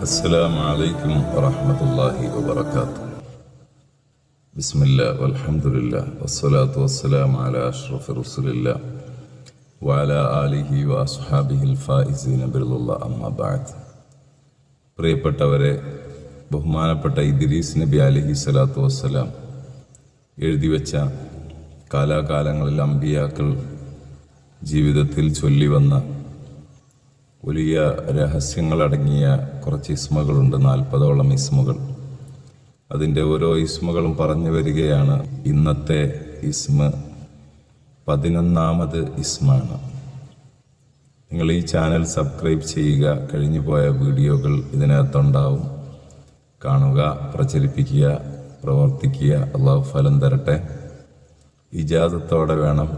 السلام عليكم ورحمة الله وبركاته. بسم الله والحمد لله والصلاة والسلام على أشرف رسول الله وعلى آله وأصحابه الفائزين برضا الله أما بعد. പ്രിയപ്പെട്ടവരെ, ബഹുമാനപ്പെട്ട ഇദ്രീസ് നബി അലൈഹി സ്വലാത്തു വസ്സലാം എഴുതി വെച്ച കാലാകാലങ്ങളിൽ അമ്പിയാക്കൾ ജീവിതത്തിൽ ചൊല്ലിവന്ന വലിയ രഹസ്യങ്ങളടങ്ങിയ കുറച്ച് ഇസ്മകളുണ്ട്, 40ഓളം ഇസ്മുകൾ. അതിൻ്റെ ഓരോ ഇസ്മുകളും പറഞ്ഞു വരികയാണ്. ഇന്നത്തെ ഇസ്മ 11ാമത് ഇസ്മാണ്. നിങ്ങൾ ഈ ചാനൽ സബ്സ്ക്രൈബ് ചെയ്യുക. കഴിഞ്ഞു പോയ വീഡിയോകൾ ഇതിനകത്തുണ്ടാവും. കാണുക, പ്രചരിപ്പിക്കുക, പ്രവർത്തിക്കുക. അള്ളാഹു ഫലം തരട്ടെ. ഇജാസത്തോടെ വേണം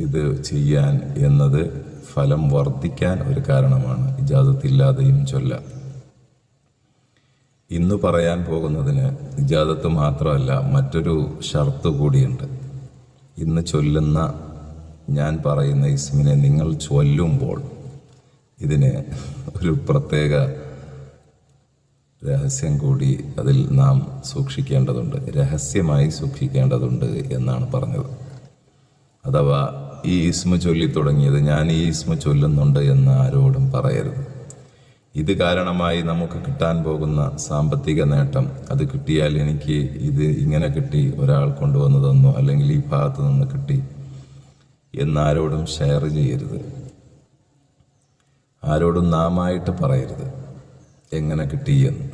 ഇത് ചെയ്യാൻ എന്നത് ഫലം വർദ്ധിക്കാൻ ഒരു കാരണമാണ്. ഇജാസത്തില്ലാതെയും ചൊല്ലാം. ഇന്ന് പറയാൻ പോകുന്നതിന് ഇജാസത്ത് മാത്രമല്ല, മറ്റൊരു ഷർത്ത് കൂടിയുണ്ട്. ഇന്ന് ചൊല്ലുന്ന ഞാൻ പറയുന്ന ഇസ്മിനെ നിങ്ങൾ ചൊല്ലുമ്പോൾ ഇതിന് ഒരു പ്രത്യേക രഹസ്യം കൂടി അതിൽ നാം സൂക്ഷിക്കേണ്ടതുണ്ട്, രഹസ്യമായി സൂക്ഷിക്കേണ്ടതുണ്ട് എന്നാണ് പറഞ്ഞത്. അഥവാ ഈ ഇസ്മ ചൊല്ലി തുടങ്ങിയത് ഞാൻ ഈ ഇസ്മ ചൊല്ലുന്നുണ്ട് എന്ന് ആരോടും പറയരുത്. ഇത് കാരണമായി നമുക്ക് കിട്ടാൻ പോകുന്ന സാമ്പത്തിക നേട്ടം, അത് കിട്ടിയാൽ എനിക്ക് ഇത് ഇങ്ങനെ കിട്ടി, ഒരാൾ കൊണ്ടുവന്നു തന്നു, അല്ലെങ്കിൽ ഈ ഭാഗത്ത് നിന്ന് കിട്ടി എന്നാരോടും ഷെയർ ചെയ്യരുത്. ആരോടും നാമായിട്ട് പറയരുത് എങ്ങനെ കിട്ടിയെന്ന്.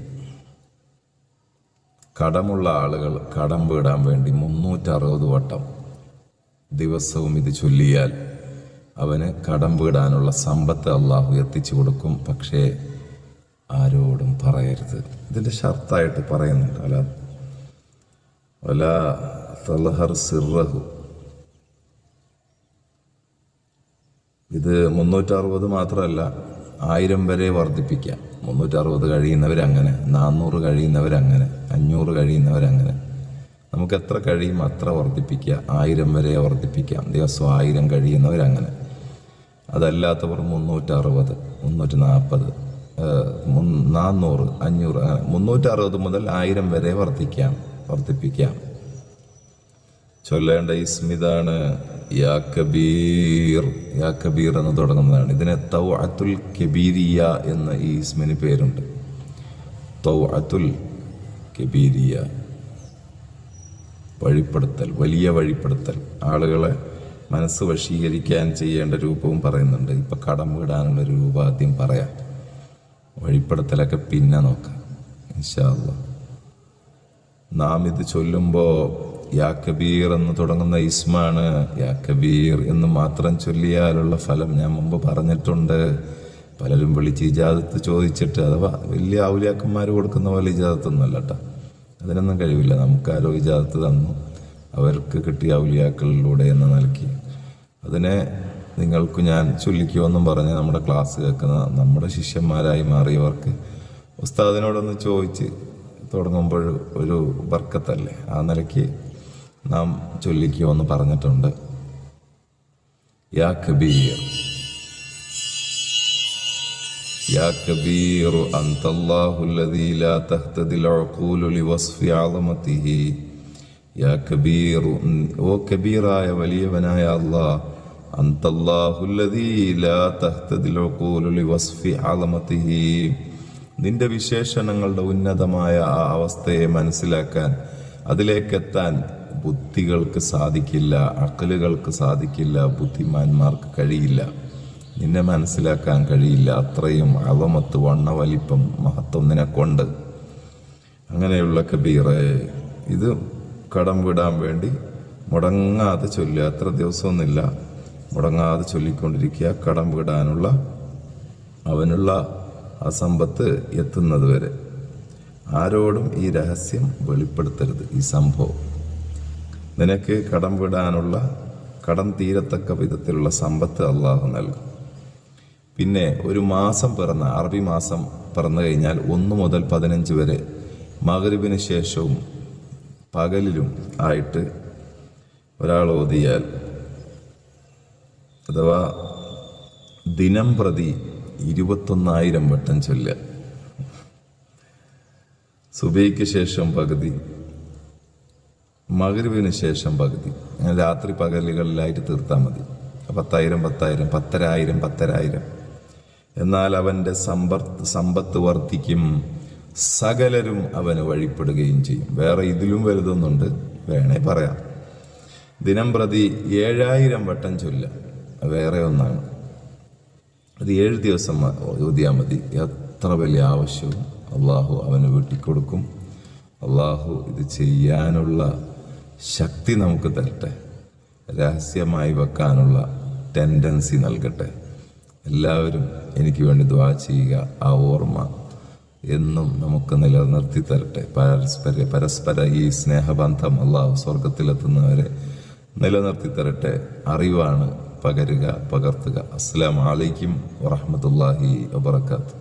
കടമുള്ള ആളുകൾ കടം വീടാൻ വേണ്ടി 360 വട്ടം ദിവസവും ഇത് ചൊല്ലിയാൽ അവന് കടം വീടാനുള്ള സമ്പത്ത് അള്ളാഹു എത്തിച്ചു കൊടുക്കും. പക്ഷേ ആരോടും പറയരുത്. ഇതിൻ്റെ ഷർത്തായിട്ട് പറയുന്നുണ്ട്, വലാ തൽഹർ സിർറഹു. ഇത് 360 മാത്രമല്ല, 1000 വരെ വർദ്ധിപ്പിക്കാം. 360 കഴിയുന്നവരങ്ങനെ, 400 കഴിയുന്നവരങ്ങനെ, 500 കഴിയുന്നവരങ്ങനെ. നമുക്ക് എത്ര കഴിയും അത്ര വർദ്ധിപ്പിക്കുക. 1000 വരെ വർദ്ധിപ്പിക്കാം. ദിവസം 1000 കഴിയുന്നവരങ്ങനെ. അതല്ലാത്തവർ 360, 340, 400, 500, അങ്ങനെ 360 മുതൽ 1000 വരെ വർദ്ധിപ്പിക്കാം. ചൊല്ലേണ്ട ഇസ്മിതാണ് യാ കബീർ. യാ കബീർ എന്ന് തുടങ്ങുന്നതാണ്. ഇതിന് തൗഅത്തുൽ കബീരിയ എന്ന ഈ ഇസ്മിന് പേരുണ്ട്. തൗഅത്തുൽ കബീരിയ, വഴിപ്പെടുത്തൽ, വലിയ വഴിപ്പെടുത്തൽ. ആളുകളെ മനസ്സ് വശീകരിക്കാൻ ചെയ്യേണ്ട രൂപവും പറയുന്നുണ്ട്. ഇപ്പം കടം വീടാനുള്ള രൂപം ആദ്യം പറയാം, വഴിപ്പെടുത്തലൊക്കെ പിന്നെ നോക്കാം ഇൻഷാ അല്ലാഹ്. നാം ഇത് ചൊല്ലുമ്പോൾ യാ കബീർ എന്ന് തുടങ്ങുന്ന ഇസ്മാണ്. യാ കബീർ എന്ന് മാത്രം ചൊല്ലിയാലുള്ള ഫലം ഞാൻ മുമ്പ് പറഞ്ഞിട്ടുണ്ട്. പലരും വിളിച്ച് ഇജാസത്ത് ചോദിച്ചിട്ട്, അഥവാ വലിയ ഔലിയാക്കന്മാർ കൊടുക്കുന്ന പോലെ ഇജാസത്തൊന്നുമല്ല കേട്ടോ, അതിനൊന്നും കഴിവില്ല. നമുക്കാരോ ഇജാസത്ത് തന്നു, അവർക്ക് കിട്ടിയ ഔലിയാക്കളിലൂടെ എന്ന നിലയ്ക്ക് അതിനെ നിങ്ങൾക്ക് ഞാൻ ചൊല്ലിക്കുമെന്നും പറഞ്ഞ് നമ്മുടെ ക്ലാസ് കേൾക്കുന്ന നമ്മുടെ ശിഷ്യന്മാരായി മാറിയവർക്ക് ഉസ്താദിനോടൊന്ന് ചോദിച്ച് തുടങ്ങുമ്പോൾ ഒരു ബർക്കത്തല്ലേ, ആ നിലയ്ക്ക് നാം ചൊല്ലിക്കുമെന്ന് പറഞ്ഞിട്ടുണ്ട്. യാ കബീർ, യാ കബീർ അൻതല്ലാഹു അല്ലദീ ലാ തഹ്തദിൽ ഉഖൂലു ലിവസ്ഫി അളമതിഹി. യാ കബീർ, ഓ കബീറായ വലിയവനായ അല്ലാഹ്, അൻതല്ലാഹു അല്ലദീ ലാ തഹ്തദിൽ ഉഖൂലു ലിവസ്ഫി അളമതിഹി. നിന്റെ വിശേഷണങ്ങളുടെ ഉന്നതമായ ആ അവസ്ഥയെ മനസ്സിലാക്കാൻ, അതിലേക്കെത്താൻ ബുദ്ധികൾക്ക് സാധിക്കില്ല, അഖലുകൾക്ക് സാധിക്കില്ല, ബുദ്ധിമാന്മാർക്ക് കഴിയില്ല. നിന്നെ മനസ്സിലാക്കാൻ കഴിയില്ല. അത്രയും അളമത്ത്, വണ്ണവലിപ്പം, മഹത്വം നിനക്കൊണ്ട്. അങ്ങനെയുള്ള കബീറെ, ഇത് കടം വിടാൻ വേണ്ടി മുടങ്ങാതെ ചൊല്ലുക. അത്ര ദിവസമൊന്നുമില്ല, മുടങ്ങാതെ ചൊല്ലിക്കൊണ്ടിരിക്കുക. കടം വിടാനുള്ള അവനുള്ള ആ സമ്പത്ത് എത്തുന്നത് വരെ ആരോടും ഈ രഹസ്യം വെളിപ്പെടുത്തരുത്. ഈ സംഭവം നിനക്ക് കടം വിടാനുള്ള, കടം തീരത്തക്ക വിധത്തിലുള്ള സമ്പത്ത് അള്ളാഹു നൽകും. പിന്നെ ഒരു മാസം പിറന്ന, അറബി മാസം പിറന്നു കഴിഞ്ഞാൽ 1 മുതൽ 15 വരെ മഗ്‌രിബിന് ശേഷവും പകലിലും ആയിട്ട് ഒരാൾ ഓതിയാൽ, അഥവാ ദിനം പ്രതി 21,000 വട്ടം ചൊല്ലുക. സുബഹിക്ക് ശേഷം പകുതി, മഗ്‌രിബിന് ശേഷം പകുതി, അങ്ങനെ രാത്രി പകലുകളിലായിട്ട് തീർത്താൽ മതി. 10,000 10,000 10,000 10,000. എന്നാൽ അവൻ്റെ സമ്പത്ത് വർദ്ധിക്കും, സകലരും അവന് വഴിപ്പെടുകയും ചെയ്യും. വേറെ ഇതിലും വലുതൊന്നുണ്ട്, വേണേ പറയാം. ദിനം പ്രതി 7,000 വട്ടം ചൊല്ല, വേറെ ഒന്നാണ്. അത് 7 ദിവസം ഓതിയാൽ മതി. എത്ര വലിയ ആവശ്യവും അള്ളാഹു അവന് വീട്ടിക്കൊടുക്കും. അള്ളാഹു ഇത് ചെയ്യാനുള്ള ശക്തി നമുക്ക് തരട്ടെ, രഹസ്യമായി വെക്കാനുള്ള ടെൻഡൻസി നൽകട്ടെ. എല്ലാവരും എനിക്ക് വേണ്ടി ദുആ ചെയ്യുക. ആ ഓർമ്മ എന്നും നമുക്ക് നിലനിർത്തി തരട്ടെ. പരസ്പര ഈ സ്നേഹബന്ധം അള്ളാഹു സ്വർഗത്തിലെത്തുന്നവരെ നിലനിർത്തി തരട്ടെ. അറിവാണ് പകരുക, പകർത്തുക. അസ്സലാമു അലൈക്കും വറഹ്മത്തുള്ളാഹി വബറകാതുഹു.